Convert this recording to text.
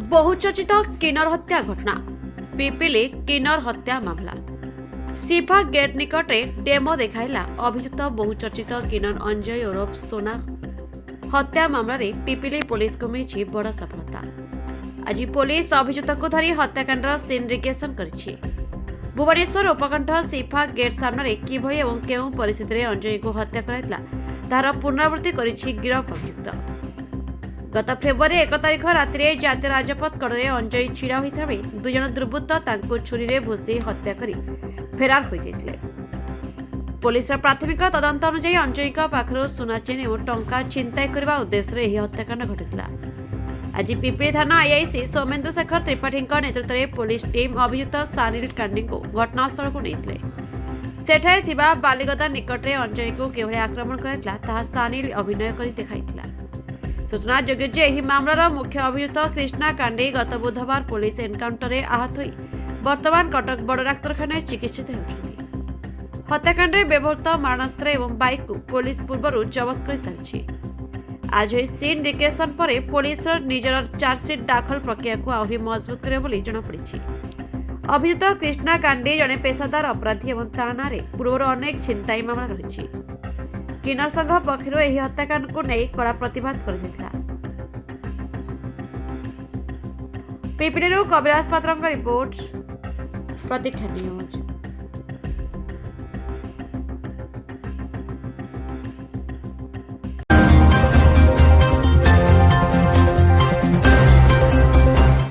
बहुचर्चित किन्नर हत्या घटना पिपिली किन्नर हत्या मामला सिफा गेट निकटे डेमो देखाइला अभियुक्त बहुचर्चित किन्नर अंजय ओरफ सोना हत्या मामलें पिपिली पुलिस को मिली बड़ सफलता। आज पुलिस अभियुक्त को धरी हत्याकांडर सिंडिकेशन करिछि। भुवनेश्वर उपकंठ सिफा गेट सामने किभଳି एवं केउं परिस्थिति रे अंजय को हत्या कराइतला तार पुनरावृत्ति करिछि गिरफ अभियुक्त। गत फेब्रुआरी 1 तारिख राति जातीय राजपथ कड़े अंजय छिड़ा होता बेले दुई जन दुर्बृत्त तांको छुरी भूसी हत्या करी फेरार हो जाते। पुलिस प्राथमिक तदंत अनुसार अंजय पाखर सुना चेन और टंका छिनताई करने उद्देश्य यह हत्याकांड घटिला। आज पिपिली थाना आईआईसी सौमेन्द्र शेखर त्रिपाठी नेतृत्व में पुलिस टीम अभियुक्त सानिल कांडी को घटनास्थल को नहीं सेठारे थिबा बालीगदा निकटरे अंजय को किभଳି आक्रमण कराइतला ताहा सानिल अभिनय करी देखाइतला। सूचना योग्य जे एही मामलार मुख्य अभियुक्त कृष्णा कांडी गत बुधवार पुलिस एनकाउंटर में आहत होई वर्तमान कटक बड़ डाक्तरखाना चिकित्सित होउछन्ति। हत्याकांड में व्यवहृत मारणास्त्र एवं बाइक को पुलिस पूर्व जबत कर सारी। आज सिंडिकेशन पर पुलिस निजर चार्जसीट दाखल प्रक्रिया को आहरी मजबूत करे जनापड़ी। अभियुक्त कृष्णा कांडी जड़े पेशादार अपराधी और थाना पूर्व अनेक छिनताई मामला रही। किन्नर संघ पक्षर यह हत्याकांड को नहीं कड़ा प्रतिवाद कर पिपिली कविराज पात्र रिपोर्ट प्रतीक्षा न्यूज।